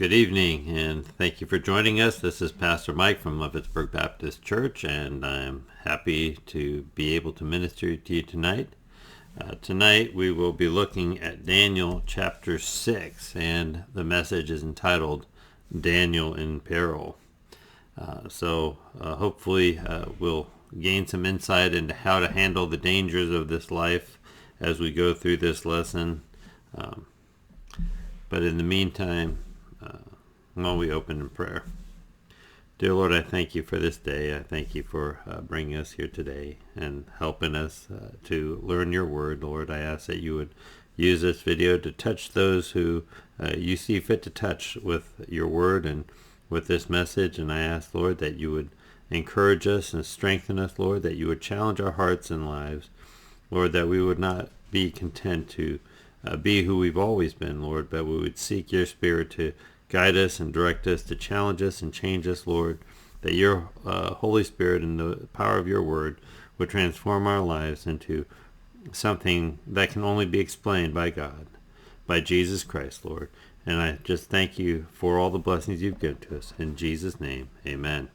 Good evening, and thank you for joining us. This is Pastor Mike from Leavittsburg Baptist Church, and I'm happy to be able to minister to you tonight. Tonight we will be looking at Daniel chapter 6, and the message is entitled Daniel in Peril. Hopefully we'll gain some insight into how to handle the dangers of this life as we go through this lesson. But in the meantime, while we open in prayer. Dear Lord, I thank you for this day. I thank you for bringing us here today and helping us to learn your word. Lord, I ask that you would use this video to touch those who you see fit to touch with your word and with this message. And I ask, Lord, that you would encourage us and strengthen us, Lord, that you would challenge our hearts and lives. Lord, that we would not be content to be who we've always been, Lord, but we would seek your spirit to guide us and direct us, to challenge us and change us, Lord, that your Holy Spirit and the power of your word would transform our lives into something that can only be explained by God, by Jesus Christ, Lord. And I just thank you for all the blessings you've given to us. In Jesus' name, amen.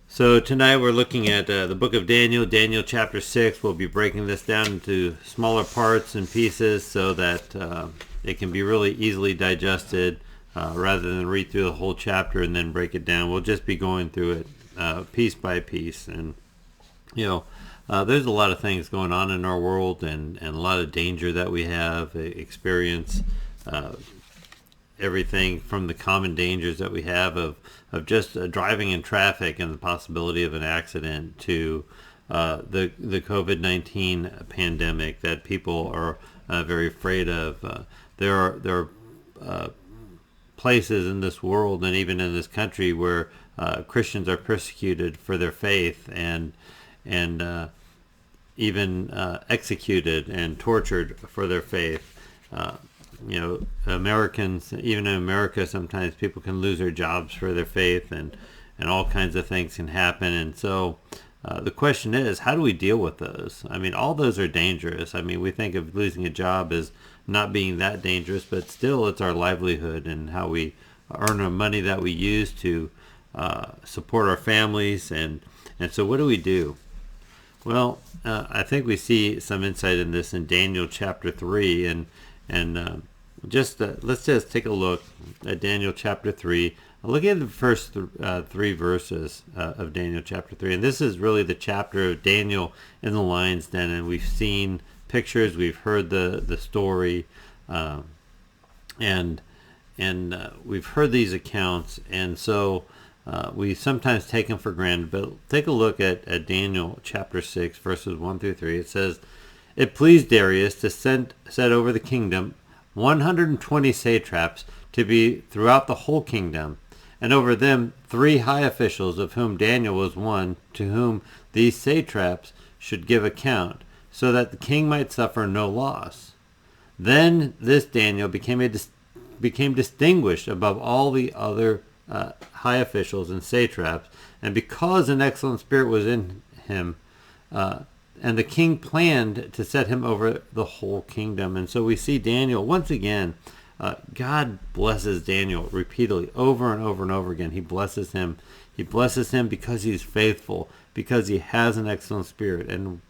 So tonight we're looking at the book of Daniel, Daniel chapter 6. We'll be breaking this down into smaller parts and pieces so that it can be really easily digested rather than read through the whole chapter and then break it down. We'll just be going through it piece by piece. And, there's a lot of things going on in our world and a lot of danger that we have experience. Everything from the common dangers that we have of just driving in traffic and the possibility of an accident to the COVID-19 pandemic that people are very afraid of. There are places in this world and even in this country where Christians are persecuted for their faith and even executed and tortured for their faith. Americans, even in America, sometimes people can lose their jobs for their faith and all kinds of things can happen. And so the question is, how do we deal with those? I mean, all those are dangerous. I mean, we think of losing a job as not being that dangerous, but still it's our livelihood and how we earn our money that we use to support our families. And so what do we do? Well, I think we see some insight in this in Daniel chapter 3. And let's just take a look at Daniel chapter 3. Look at the first three verses of Daniel chapter 3. And this is really the chapter of Daniel in the lion's den. And we've seen pictures, we've heard the story, and we've heard these accounts. And so we sometimes take them for granted. But take a look at Daniel chapter 6, verses 1 through 3. It says, "It pleased Darius to set over the kingdom 120 satraps to be throughout the whole kingdom, and over them 3 high officials, of whom Daniel was one, to whom these satraps should give account, so that the king might suffer no loss. Then this Daniel became distinguished above all the other high officials and satraps, and because an excellent spirit was in him, and the king planned to set him over the whole kingdom." And so we see Daniel, once again, God blesses Daniel repeatedly, over and over and over again. He blesses him. He blesses him because he's faithful, because he has an excellent spirit. And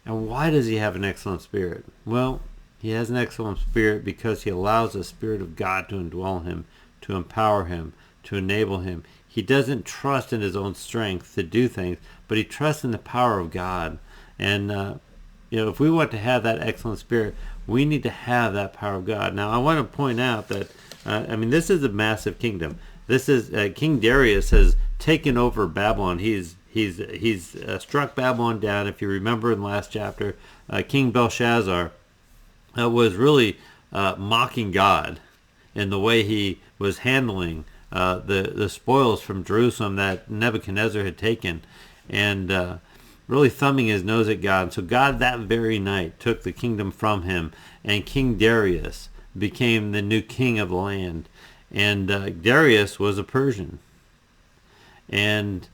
why does he have an excellent spirit? Well, he has an excellent spirit because he allows the Spirit of God to indwell him, to empower him, to enable him. He doesn't trust in his own strength to do things, but he trusts in the power of God. And, if we want to have that excellent spirit, we need to have that power of God. Now, I want to point out that, this is a massive kingdom. This is, King Darius has taken over Babylon. He's struck Babylon down. If you remember in the last chapter, King Belshazzar was really mocking God in the way he was handling the spoils from Jerusalem that Nebuchadnezzar had taken. And really thumbing his nose at God. So God that very night took the kingdom from him, and King Darius became the new king of the land. And Darius was a Persian. And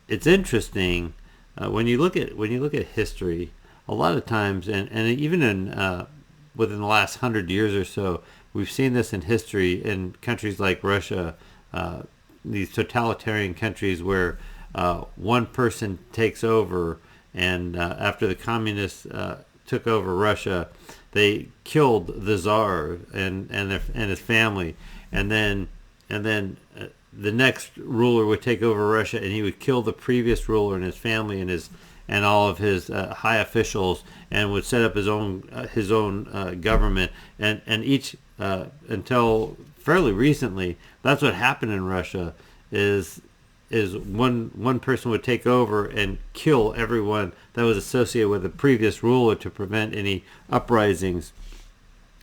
it's interesting when you look at history. A lot of times, and even in within the last 100 years or so. We've seen this in history in countries like Russia, these totalitarian countries where one person takes over, and after the communists took over Russia, they killed the Tsar and his family, and then the next ruler would take over Russia, and he would kill the previous ruler and his family and all of his high officials, and would set up his own government, and each until fairly recently, that's what happened in Russia. Is one person would take over and kill everyone that was associated with the previous ruler to prevent any uprisings,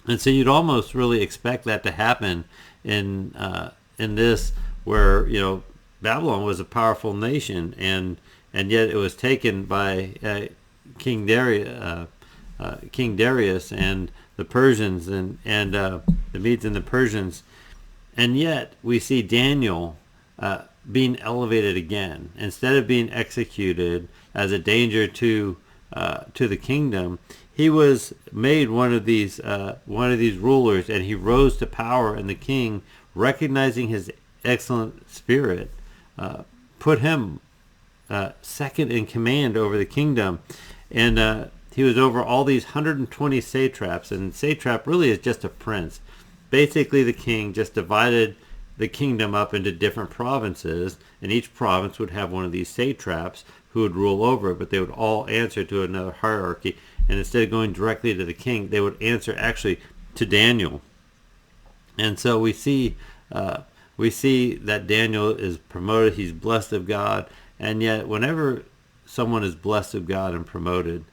and so you'd almost really expect that to happen in this, where Babylon was a powerful nation, and yet it was taken by King Darius and the Persians and the Medes and the Persians, and yet we see Daniel being elevated again. Instead of being executed as a danger to the kingdom, he was made one of these rulers, and he rose to power. And the king, recognizing his excellent spirit, put him second in command over the kingdom, and he was over all these 120 satraps. And satrap really is just a prince. Basically, the king just divided the kingdom up into different provinces, and each province would have one of these satraps who would rule over it, but they would all answer to another hierarchy. And instead of going directly to the king, they would answer actually to Daniel. And so we see that Daniel is promoted. He's blessed of God, and yet whenever someone is blessed of God and promoted,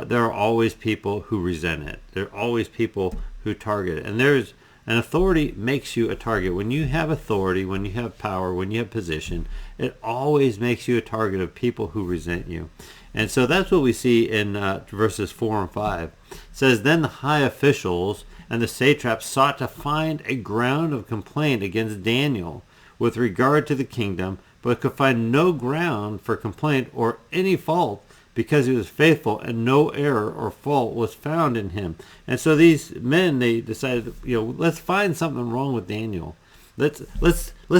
there are always people who resent it. There are always people who target it. And there's an authority makes you a target. When you have authority, when you have power, when you have position, it always makes you a target of people who resent you. And so that's what we see in verses 4 and 5. It says, "Then the high officials and the satraps sought to find a ground of complaint against Daniel with regard to the kingdom, but could find no ground for complaint or any fault, because he was faithful, and no error or fault was found in him." And so these men, they decided, let's find something wrong with Daniel. Let's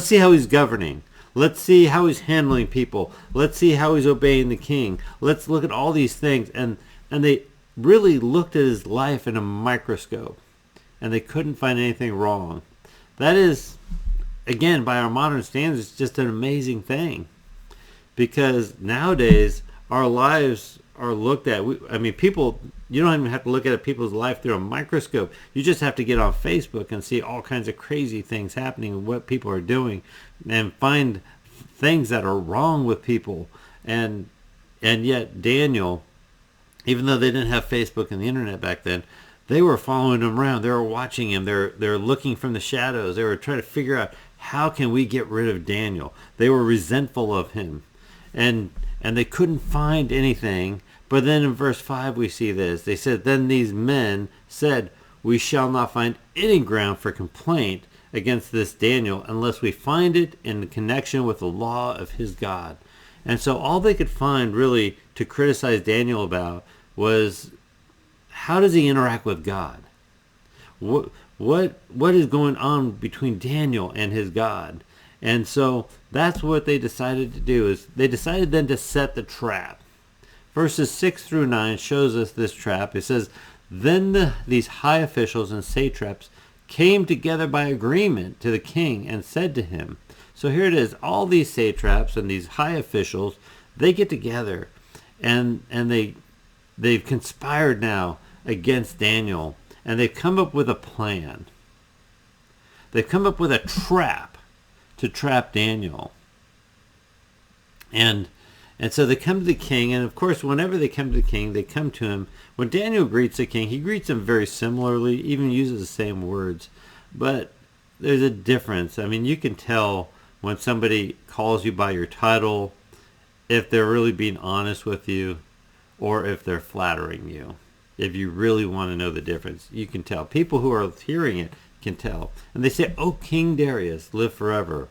see how he's governing. Let's see how he's handling people. Let's see how he's obeying the king. Let's look at all these things. And they really looked at his life in a microscope, and they couldn't find anything wrong. That is, again, by our modern standards, just an amazing thing, because nowadays our lives are looked at. People, you don't even have to look at people's life through a microscope. You just have to get on Facebook and see all kinds of crazy things happening and what people are doing, and find things that are wrong with people. And yet Daniel, even though they didn't have Facebook and the internet back then, they were following him around. They were watching him. They're looking from the shadows. They were trying to figure out, how can we get rid of Daniel? They were resentful of him, and they couldn't find anything. But then in verse 5 we see this. They said, "Then these men said, we shall not find any ground for complaint against this Daniel unless we find it in connection with the law of his God." And so all they could find really to criticize Daniel about was, how does he interact with God? What is going on between Daniel and his God? And so that's what they decided to do. Is they decided then to set the trap. Verses 6 through 9 shows us this trap. It says, "Then these high officials and satraps came together by agreement to the king and said to him." So here it is. All these satraps and these high officials, they get together, and they've conspired now against Daniel, and they've come up with a plan. They've come up with a trap to trap Daniel. And so they come to the king, and of course, whenever they come to the king, they come to him. When Daniel greets the king, he greets him very similarly, even uses the same words. But there's a difference. You can tell when somebody calls you by your title, if they're really being honest with you, or if they're flattering you. If you really want to know the difference, you can tell. People who are hearing it can tell. And they say, "O King Darius, live forever.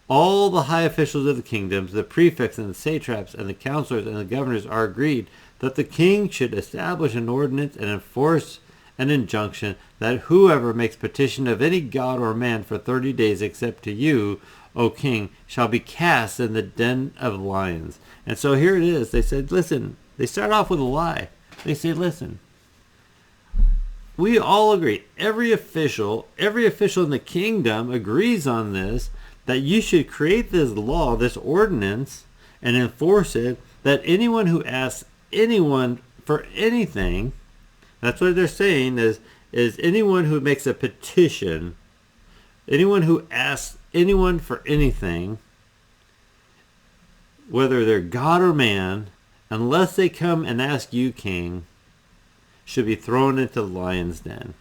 All the high officials of the kingdoms, the prefects and the satraps and the counselors and the governors are agreed that the king should establish an ordinance and enforce an injunction that whoever makes petition of any god or man for 30 days except to you, O king, shall be cast in the den of lions. And so here it is. They said, listen, they start off with a lie. They say, listen, we all agree, every official in the kingdom agrees on this, that you should create this law, this ordinance, and enforce it, that anyone who asks anyone for anything, that's what they're saying, is anyone who makes a petition, anyone who asks anyone for anything, whether they're God or man, unless they come and ask you, king, should be thrown into the lion's den.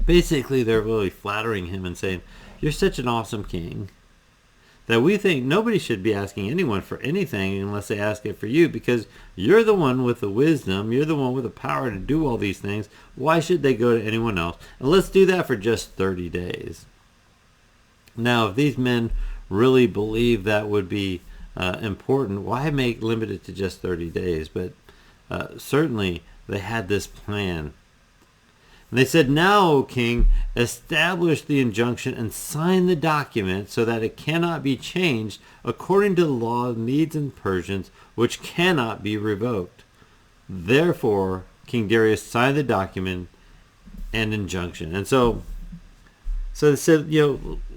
Basically, they're really flattering him and saying, you're such an awesome king that we think nobody should be asking anyone for anything unless they ask it for you, because you're the one with the wisdom, you're the one with the power to do all these things. Why should they go to anyone else? And let's do that for just 30 days. Now, if these men really believe that would be important, why limit it to just 30 days? But certainly they had this plan. And they said, now, O king, establish the injunction and sign the document so that it cannot be changed according to the law of Medes and Persians, which cannot be revoked. Therefore, King Darius signed the document and injunction. And so they said,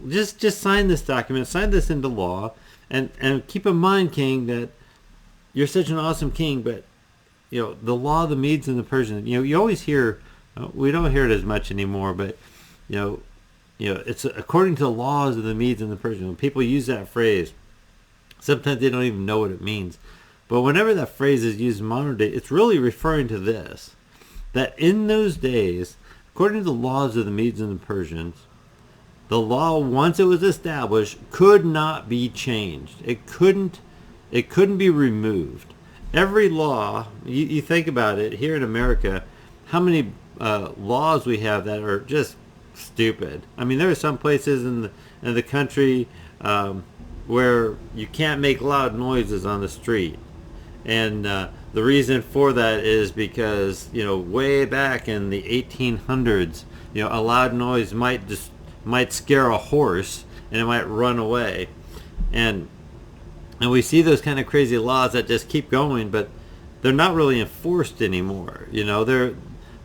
just sign this document, sign this into law, and keep in mind, king, that you're such an awesome king, but the law of the Medes and the Persians, you always hear, we don't hear it as much anymore, but it's according to the laws of the Medes and the Persians. When people use that phrase, sometimes they don't even know what it means. But whenever that phrase is used in modern day, it's really referring to this, that in those days, according to the laws of the Medes and the Persians, the law, once it was established, could not be changed. It couldn't be removed. Every law, you think about it, here in America, how many laws we have that are just stupid. I mean, there are some places in the country where you can't make loud noises on the street. And the reason for that is because, way back in the 1800s, a loud noise might scare a horse and it might run away. And we see those kind of crazy laws that just keep going, but they're not really enforced anymore.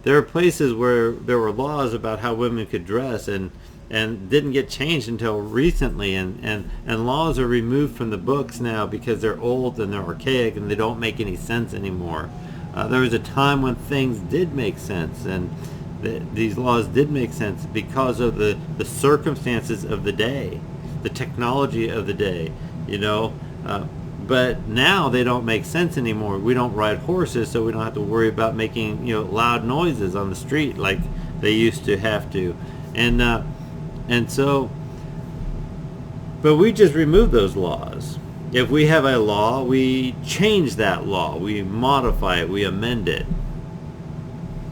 There are places where there were laws about how women could dress and didn't get changed until recently, and laws are removed from the books now because they're old and they're archaic and they don't make any sense anymore. There was a time when things did make sense, and these laws did make sense because of the circumstances of the day, the technology of the day, but now they don't make sense anymore. We don't ride horses, so we don't have to worry about making loud noises on the street like they used to have to, and so, but we just remove those laws. If we have a law, we change that law, we modify it, we amend it.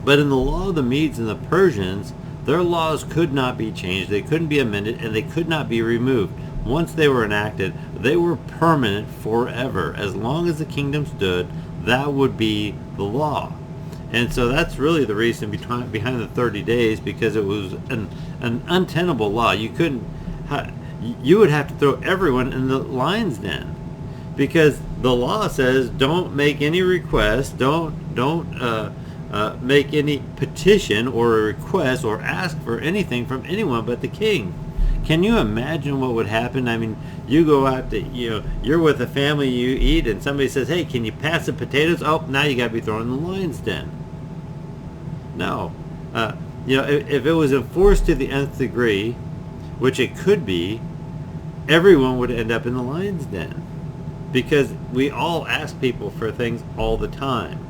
But in the law of the Medes and the Persians, their laws could not be changed, they couldn't be amended, and they could not be removed. Once they were enacted, they were permanent forever. As long as the kingdom stood, that would be the law. And so that's really the reason behind the 30 days, because it was an untenable law. You would have to throw everyone in the lion's den, because the law says don't make any requests, don't make any petition or a request or ask for anything from anyone but the king. Can you imagine what would happen? I mean, you go out to, you're with a family, you eat, and somebody says, hey, can you pass the potatoes? Oh, now you got to be thrown in the lion's den. No. If it was enforced to the nth degree, which it could be, everyone would end up in the lion's den, because we all ask people for things all the time.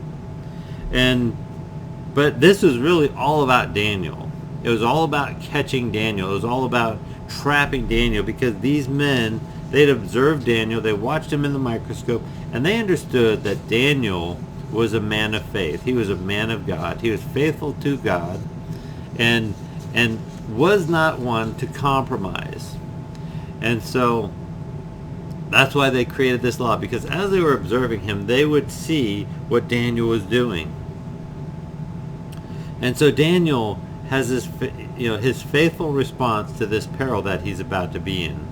But this was really all about Daniel. It was all about catching Daniel. It was all about trapping Daniel, because these men, they'd observed Daniel, they watched him in the microscope, and they understood that Daniel was a man of faith. He was a man of God. He was faithful to God, and was not one to compromise. And so that's why they created this law, because as they were observing him, they would see what Daniel was doing. And so Daniel has this, his faithful response to this peril that he's about to be in.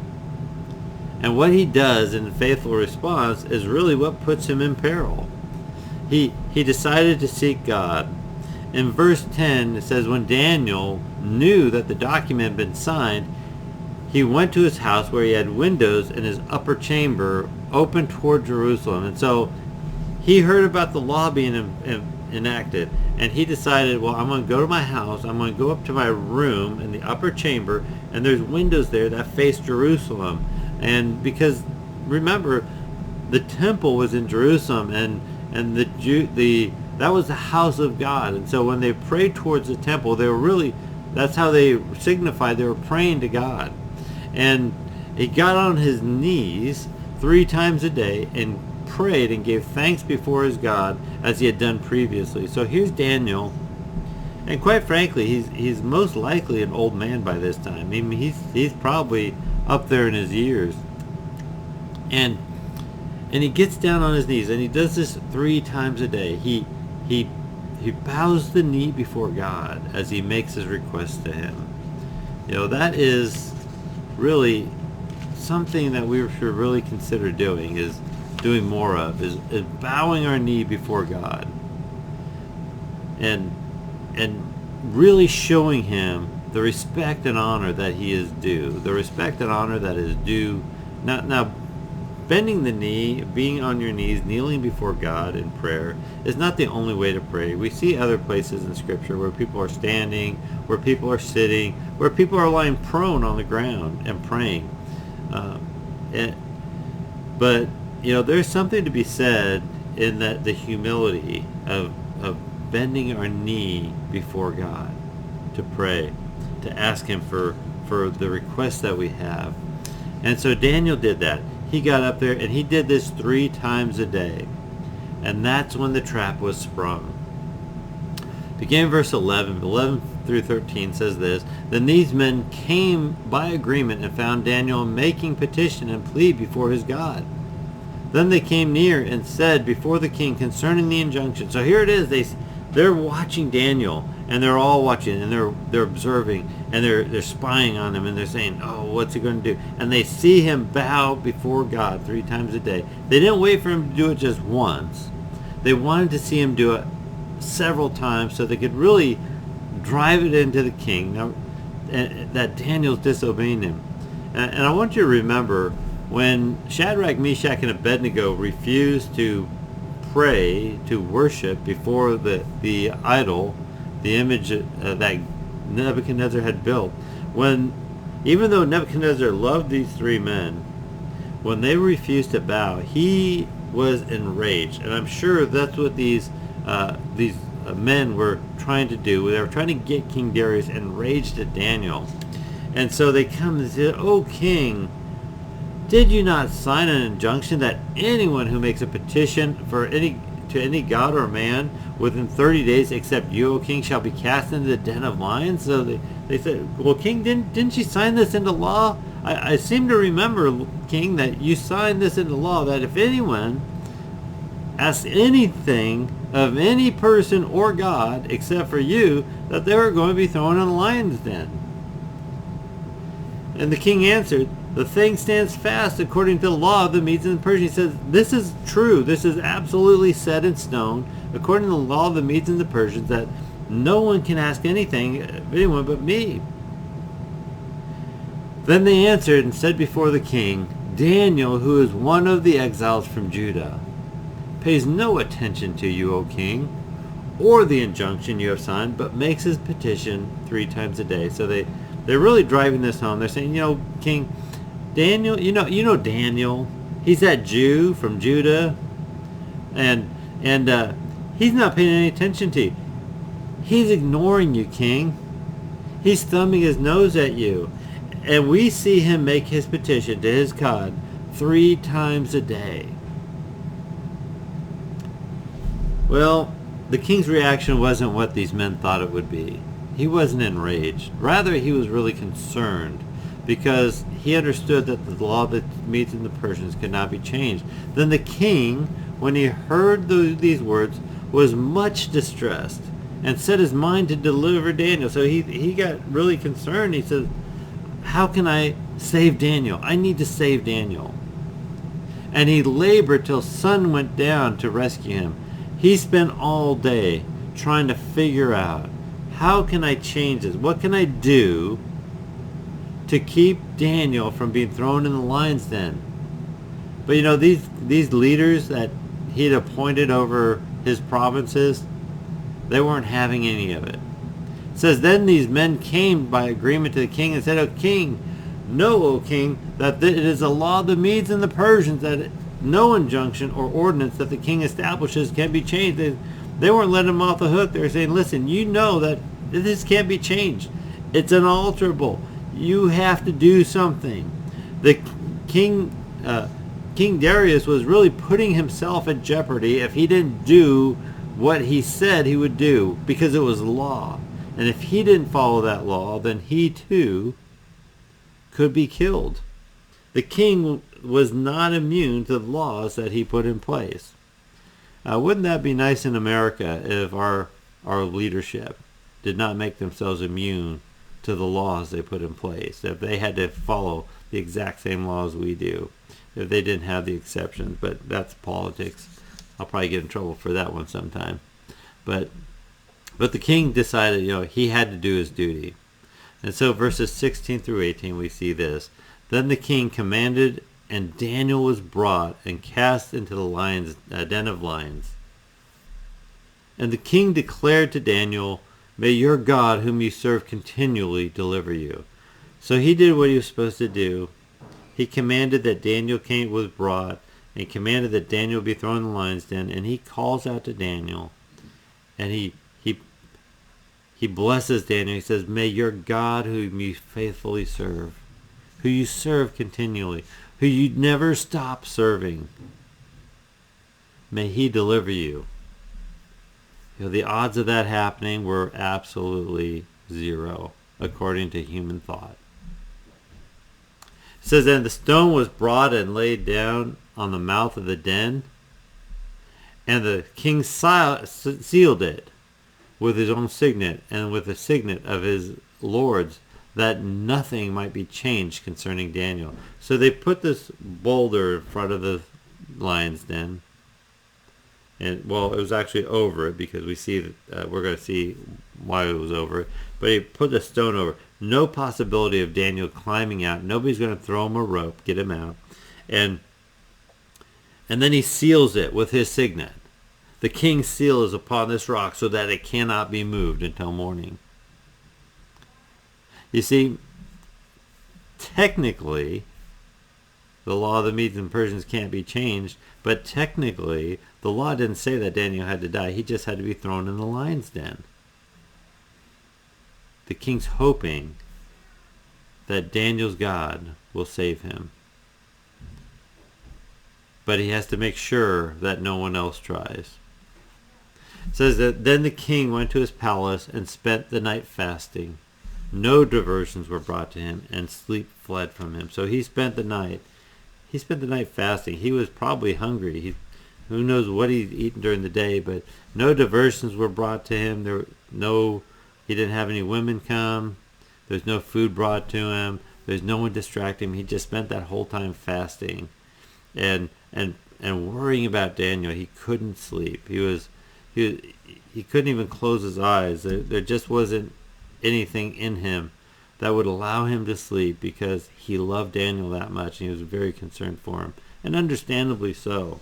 And what he does in faithful response is really what puts him in peril. He decided to seek God. In verse 10, it says, when Daniel knew that the document had been signed, he went to his house where he had windows in his upper chamber open toward Jerusalem. And so he heard about the law being enacted, and he decided, well, I'm going to go to my house, I'm going to go up to my room in the upper chamber, and there's windows there that face Jerusalem. And because, remember, the temple was in Jerusalem, and that was the house of God. And so when they prayed towards the temple, they were really, that's how they signified they were praying to God. And he got on his knees 3 times a day and prayed and gave thanks before his God as he had done previously. So here's Daniel, and quite frankly, he's most likely an old man by this time. I mean, he's probably up there in his years, and he gets down on his knees and he does this 3 times a day. He bows the knee before God as he makes his request to him. That is really something that we should really consider doing more of, is bowing our knee before God and really showing him the respect and honor that he is due. The respect and honor that is due. Now, bending the knee, being on your knees, kneeling before God in prayer is not the only way to pray. We see other places in Scripture where people are standing, where people are sitting, where people are lying prone on the ground and praying. But there's something to be said in that the humility of bending our knee before God to pray, to ask him for the requests that we have. And so Daniel did that. He got up there and he did this 3 times a day. And that's when the trap was sprung. Beginning verse 11 through 13 says this, then these men came by agreement and found Daniel making petition and plea before his God. Then they came near and said before the king concerning the injunction. So here it is. They're watching Daniel, and they're all watching, and they're observing, and they're spying on him, and they're saying, oh, what's he going to do? And they see him bow before God 3 times a day. They didn't wait for him to do it just once. They wanted to see him do it several times so they could really drive it into the king. Now, that Daniel's disobeying him. And I want you to remember, when Shadrach, Meshach, and Abednego refused to pray, to worship before the idol, the image that Nebuchadnezzar had built, even though Nebuchadnezzar loved these 3 men, when they refused to bow, he was enraged. And I'm sure that's what these men were trying to do. They were trying to get King Darius enraged at Daniel. And so they come and say, "O king, did you not sign an injunction that anyone who makes a petition to any god or man within 30 days except you, O king, shall be cast into the den of lions?" So they said, well, king, didn't you sign this into law? I seem to remember, king, that you signed this into law, that if anyone asks anything of any person or god except for you, that they were going to be thrown in the lion's den. And the king answered, the thing stands fast according to the law of the Medes and the Persians. He says, this is true. This is absolutely set in stone, according to the law of the Medes and the Persians, that no one can ask anything of anyone but me. Then they answered and said before the king, Daniel, who is one of the exiles from Judah, pays no attention to you, O king, or the injunction you have signed, but makes his petition 3 times a day. So they're really driving this home. They're saying, king, Daniel, you know Daniel, he's that Jew from Judah, and he's not paying any attention to you. He's ignoring you, king. He's thumbing his nose at you. And we see him make his petition to his God 3 times a day. Well, the king's reaction wasn't what these men thought it would be. He wasn't enraged. Rather, he was really concerned, because he understood that the law that Medes and the Persians could not be changed. Then the king, when he heard these words, was much distressed, and set his mind to deliver Daniel. So he got really concerned. He says, how can I save Daniel? I need to save Daniel. And he labored till sun went down to rescue him. He spent all day trying to figure out, how can I change this? What can I do to keep Daniel from being thrown in the lion's den? But these leaders that he'd appointed over his provinces, they weren't having any of it. It says, then these men came by agreement to the king and said, O king, know, O king, that it is a law of the Medes and the Persians that no injunction or ordinance that the king establishes can be changed. They weren't letting him off the hook. They were saying, listen, you know that this can't be changed. It's unalterable. You have to do something. The King Darius was really putting himself at jeopardy if he didn't do what he said he would do, because it was law. And if he didn't follow that law, then he too could be killed. The king was not immune to the laws that he put in place. Wouldn't that be nice in America if our leadership did not make themselves immune to the laws they put in place, if they had to follow the exact same laws we do, if they didn't have the exceptions? But that's politics. I'll probably get in trouble for that one sometime. But the king decided, he had to do his duty. And so verses 16 through 18, we see this. Then the king commanded, and Daniel was brought and cast into the den of lions. And the king declared to Daniel, may your God, whom you serve continually, deliver you. So he did what he was supposed to do. He commanded that Daniel was brought, and commanded that Daniel be thrown in the lion's den. And he calls out to Daniel, and he blesses Daniel. He says, may your God, whom you faithfully serve, who you serve continually, who you never stop serving, may he deliver you. The odds of that happening were absolutely zero, according to human thought. It says, then the stone was brought and laid down on the mouth of the den, and the king sealed it with his own signet and with the signet of his lords, that nothing might be changed concerning Daniel. So they put this boulder in front of the lion's den. And, it was actually over it, because we see that we're going to see why it was over it. But he put a stone over. No possibility of Daniel climbing out. Nobody's going to throw him a rope, get him out. And then he seals it with his signet. The king's seal is upon this rock so that it cannot be moved until morning. You see, technically, the law of the Medes and Persians can't be changed, but technically, the law didn't say that Daniel had to die. He just had to be thrown in the lion's den. The king's hoping that Daniel's God will save him. But he has to make sure that no one else tries. It says that then the king went to his palace and spent the night fasting. No diversions were brought to him, and sleep fled from him. So he spent the night. He spent the night fasting. He was probably hungry. Who knows what he'd eaten during the day, but no diversions were brought to him. He didn't have any women come. There's no food brought to him. There's no one distracting him. He just spent that whole time fasting, and worrying about Daniel. He couldn't sleep. He couldn't even close his eyes. There just wasn't anything in him that would allow him to sleep, because he loved Daniel that much, and he was very concerned for him, and understandably so.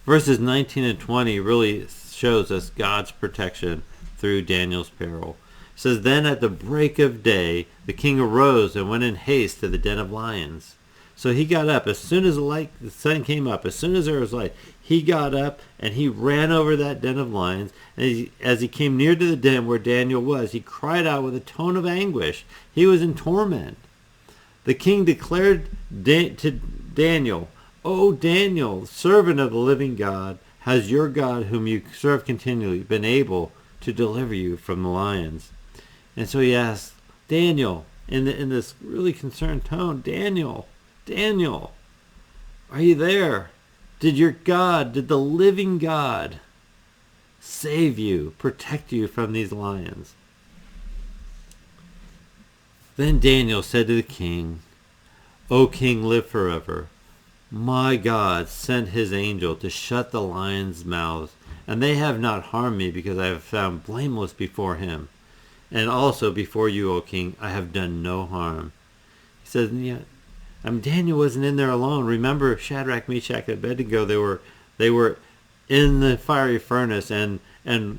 Verses 19 and 20 really shows us God's protection through Daniel's peril. It says, then at the break of day, the king arose and went in haste to the den of lions. So he got up as soon as the sun came up, as soon as there was light. He got up and he ran over that den of lions. And as he came near to the den where Daniel was, he cried out with a tone of anguish. He was in torment. The king declared to Daniel, O Daniel, servant of the living God, has your God, whom you serve continually, been able to deliver you from the lions? And so he asked, Daniel, in this really concerned tone, Daniel, are you there? Did the living God save you, protect you from these lions. Then Daniel said to the king, O king, live forever. My God sent his angel to shut the lions' mouths, and they have not harmed me, because I have found blameless before him. And also before you, O king, I have done no harm. He says, yeah, Daniel wasn't in there alone. Remember Shadrach, Meshach, and Abednego, they were in the fiery furnace, and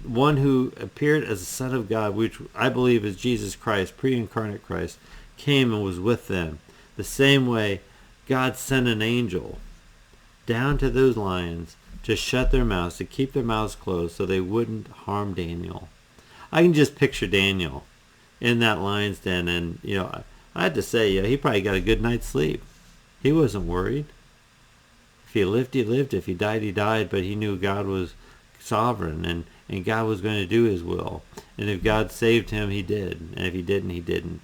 one who appeared as the Son of God, which I believe is Jesus Christ, pre-incarnate Christ, came and was with them. The same way God sent an angel down to those lions to shut their mouths, to keep their mouths closed so they wouldn't harm Daniel. I can just picture Daniel in that lion's den, and I had to say, he probably got a good night's sleep. He wasn't worried. If he lived, he lived. If he died, he died. But he knew God was sovereign, and God was going to do his will. And if God saved him, he did. And if he didn't, he didn't.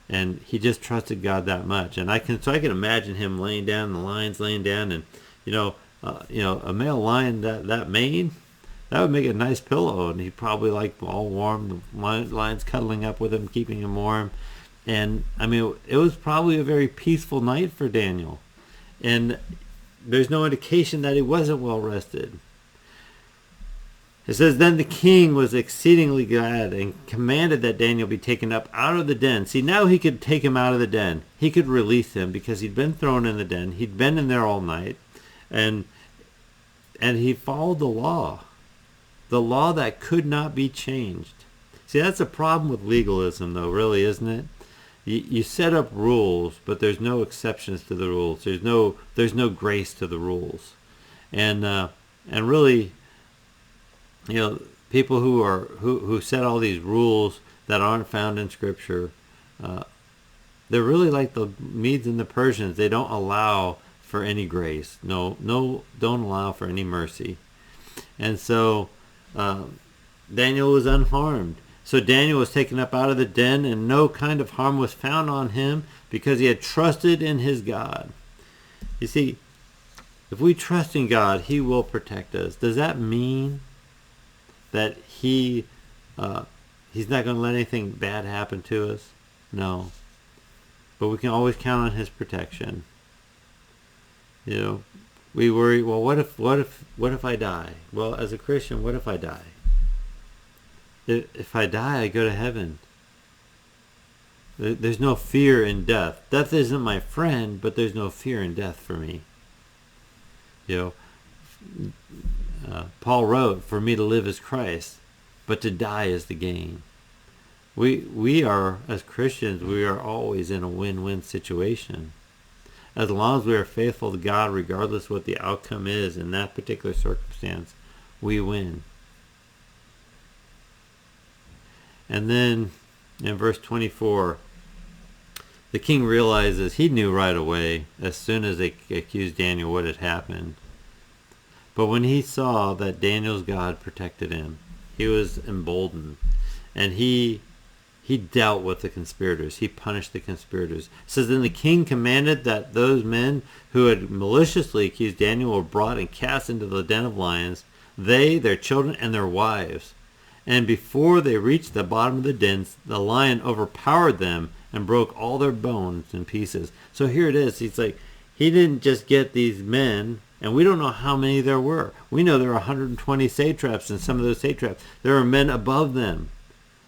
And he just trusted God that much. And I can imagine him laying down, the lions laying down, and a male lion that mane, that would make a nice pillow, and he'd probably like all warm. The lions cuddling up with him, keeping him warm. And it was probably a very peaceful night for Daniel. And there's no indication that he wasn't well rested. It says, then the king was exceedingly glad and commanded that Daniel be taken up out of the den. See, now he could take him out of the den. He could release him because he'd been thrown in the den. He'd been in there all night. And he followed the law that could not be changed. See, that's a problem with legalism, though, really, isn't it? You set up rules, but there's no exceptions to the rules. There's no grace to the rules. And really, people who set all these rules that aren't found in Scripture, they're really like the Medes and the Persians. They don't allow for any grace. No, don't allow for any mercy. And so Daniel was unharmed. So Daniel was taken up out of the den, and no kind of harm was found on him, because he had trusted in his God. You see, if we trust in God, he will protect us. Does that mean that he's not going to let anything bad happen to us? No. But we can always count on his protection. We worry, well, what if I die? Well, as a Christian, what if I die? If I die, I go to heaven. There's no fear in death. Death isn't my friend, but there's no fear in death for me. Paul wrote, for me to live is Christ, but to die is the gain. We are, as Christians, we are always in a win-win situation. As long as we are faithful to God, regardless what the outcome is in that particular circumstance, we win. And then in verse 24, the king realizes, he knew right away, as soon as they accused Daniel, what had happened. But when he saw that Daniel's God protected him, he was emboldened. And he dealt with the conspirators. He punished the conspirators. It says, then the king commanded that those men who had maliciously accused Daniel were brought and cast into the den of lions, they, their children, and their wives. And before they reached the bottom of the dens, the lion overpowered them and broke all their bones in pieces. So here it is. He's like, he didn't just get these men, and we don't know how many there were. We know there were 120 satraps, and some of those satraps, there were men above them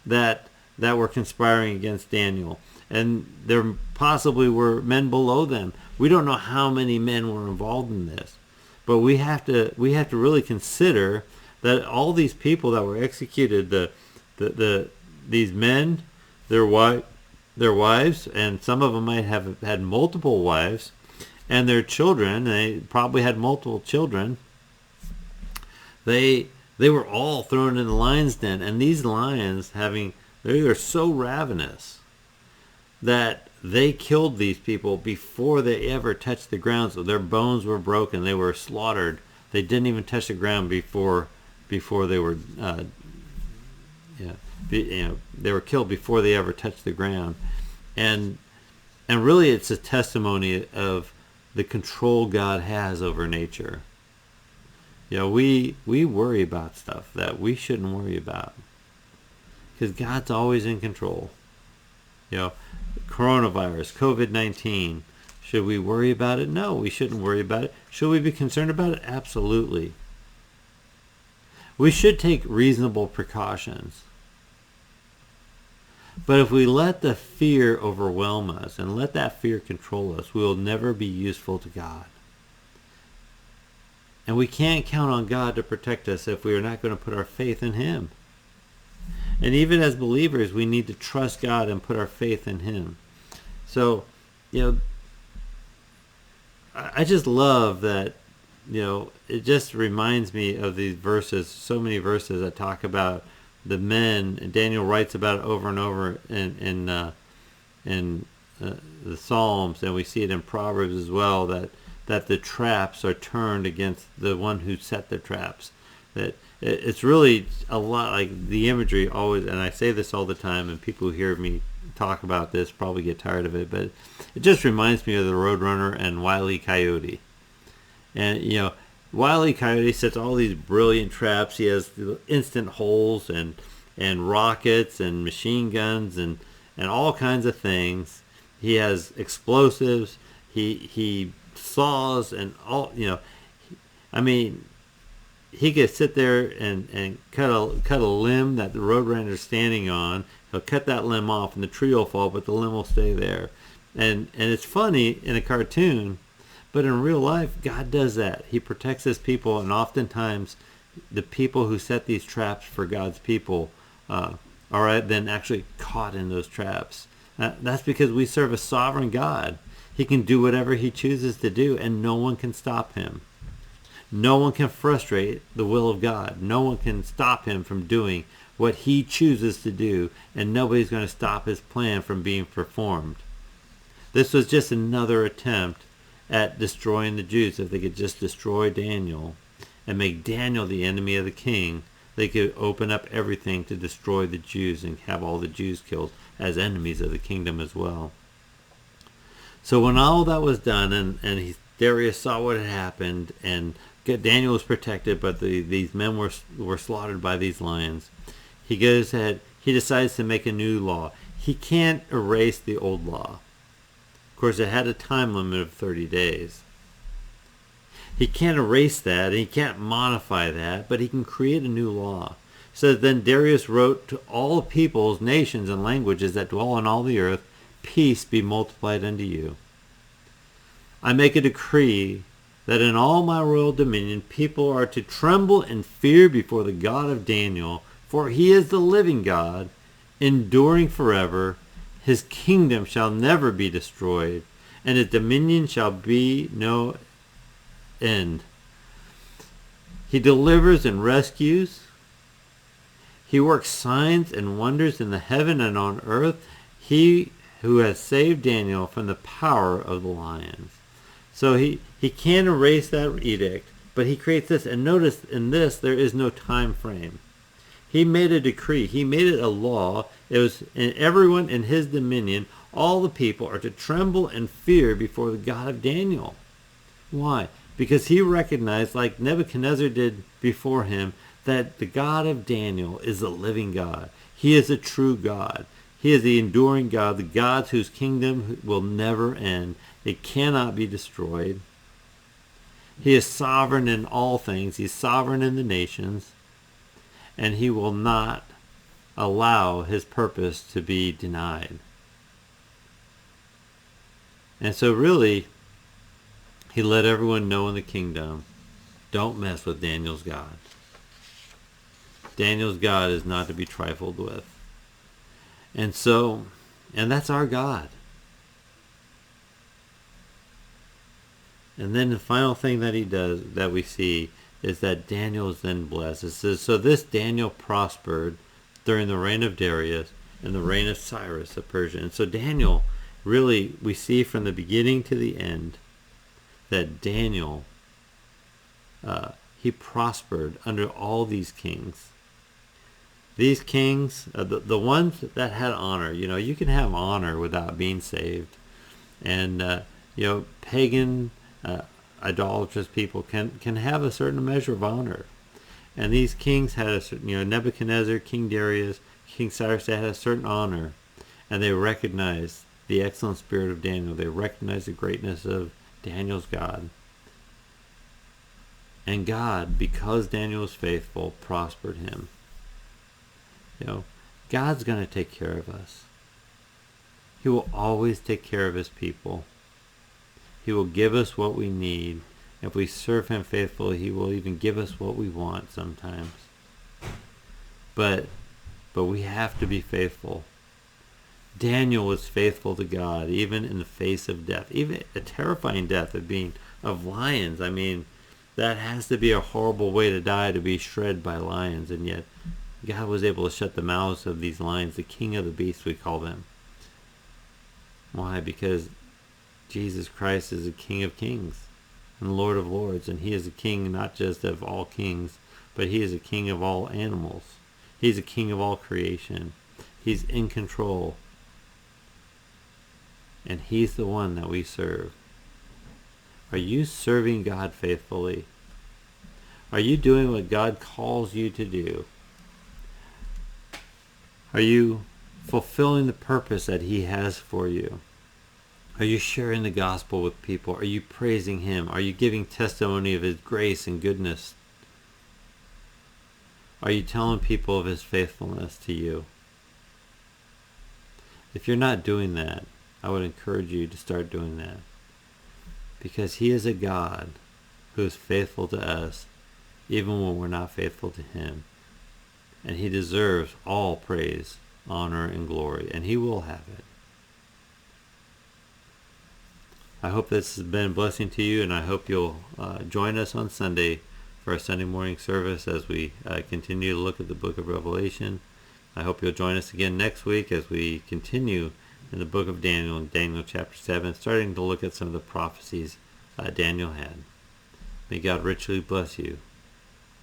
that were conspiring against Daniel. And there possibly were men below them. We don't know how many men were involved in this. But we have to really consider that all these people that were executed, these men, their wives, and some of them might have had multiple wives, and their children, they probably had multiple children. They were all thrown in the lion's den, and these lions, they are so ravenous that they killed these people before they ever touched the ground. So their bones were broken. They were slaughtered. They didn't even touch the ground before they were they were killed before they ever touched the ground. And really it's a testimony of the control God has over nature. We worry about stuff that we shouldn't worry about because God's always in control. Coronavirus, COVID-19. Should we worry about it? No, we shouldn't worry about it. Should we be concerned about it? Absolutely. We should take reasonable precautions. But if we let the fear overwhelm us and let that fear control us, we will never be useful to God. And we can't count on God to protect us if we are not going to put our faith in Him. And even as believers, we need to trust God and put our faith in Him. So, I just love that, it just reminds me of these verses, so many verses that talk about the men, and Daniel writes about it over and over in the Psalms, and we see it in Proverbs as well, that the traps are turned against the one who set the traps. That it's really a lot like the imagery always, and I say this all the time, and people who hear me talk about this probably get tired of it, but it just reminds me of the Roadrunner and Wile E. Coyote. And Wile E. Coyote sets all these brilliant traps. He has instant holes and rockets and machine guns and all kinds of things. He has explosives. He saws and all. He could sit there and cut a limb that the Roadrunner is standing on. He'll cut that limb off and the tree will fall, but the limb will stay there. And it's funny in a cartoon, but in real life, God does that. He protects His people, and oftentimes the people who set these traps for God's people are then actually caught in those traps. That's because we serve a sovereign God. He can do whatever He chooses to do, and no one can stop Him. No one can frustrate the will of God. No one can stop Him from doing what He chooses to do, and nobody's going to stop His plan from being performed. This was just another attempt at destroying the Jews. If they could just destroy Daniel and make Daniel the enemy of the king, they could open up everything to destroy the Jews and have all the Jews killed as enemies of the kingdom as well. So when all that was done, and Darius saw what had happened, and Daniel was protected, but these men were slaughtered by these lions, he goes ahead, he decides to make a new law. He can't erase the old law. Of course, it had a time limit of 30 days. He can't erase that, and he can't modify that, but he can create a new law. So then Darius wrote to all peoples, nations, and languages that dwell on all the earth, peace be multiplied unto you. I make a decree that in all my royal dominion people are to tremble and fear before the God of Daniel, for He is the living God, enduring forever. His kingdom shall never be destroyed, and His dominion shall be no end. He delivers and rescues. He works signs and wonders in the heaven and on earth. He who has saved Daniel from the power of the lions. So he can't erase that edict, but he creates this. And notice in this, there is no time frame. He made a decree. He made it a law. It was in everyone in his dominion. All the people are to tremble and fear before the God of Daniel. Why? Because he recognized, like Nebuchadnezzar did before him, that the God of Daniel is the living God. He is a true God. He is the enduring God, the God whose kingdom will never end. It cannot be destroyed. He is sovereign in all things. He's sovereign in the nations. And He will not allow His purpose to be denied. And so really, He let everyone know in the kingdom, don't mess with Daniel's God. Daniel's God is not to be trifled with. And that's our God. And then the final thing that He does, that we see, is that Daniel is then blessed. It says, so this Daniel prospered during the reign of Darius and the reign of Cyrus of Persia. And so Daniel, really, we see from the beginning to the end, that Daniel, he prospered under all these kings. These kings, the ones that had honor, you can have honor without being saved. And, pagan idolatrous people can have a certain measure of honor. And these kings had a certain, Nebuchadnezzar, King Darius, King Cyrus, they had a certain honor. And they recognized the excellent spirit of Daniel. They recognized the greatness of Daniel's God. And God, because Daniel was faithful, prospered him. God's going to take care of us. He will always take care of his people. He will give us what we need. If we serve him faithfully, he will even give us what we want sometimes. But we have to be faithful. Daniel was faithful to God, even in the face of death, even a terrifying death of lions. I mean, that has to be a horrible way to die, to be shredded by lions. And yet God was able to shut the mouths of these lions, the king of the beasts, we call them. Why? Because Jesus Christ is the King of kings and Lord of lords. And he is a king not just of all kings, but he is a king of all animals. He's a king of all creation. He's in control. And he's the one that we serve. Are you serving God faithfully? Are you doing what God calls you to do? Are you fulfilling the purpose that he has for you? Are you sharing the gospel with people? Are you praising him? Are you giving testimony of his grace and goodness? Are you telling people of his faithfulness to you? If you're not doing that, I would encourage you to start doing that. Because he is a God who is faithful to us, even when we're not faithful to him. And he deserves all praise, honor, and glory, and he will have it. I hope this has been a blessing to you, and I hope you'll join us on Sunday for our Sunday morning service as we continue to look at the book of Revelation. I hope you'll join us again next week as we continue in the book of Daniel, in Daniel chapter 7, starting to look at some of the prophecies Daniel had. May God richly bless you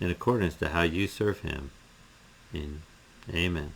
in accordance to how you serve him. Amen.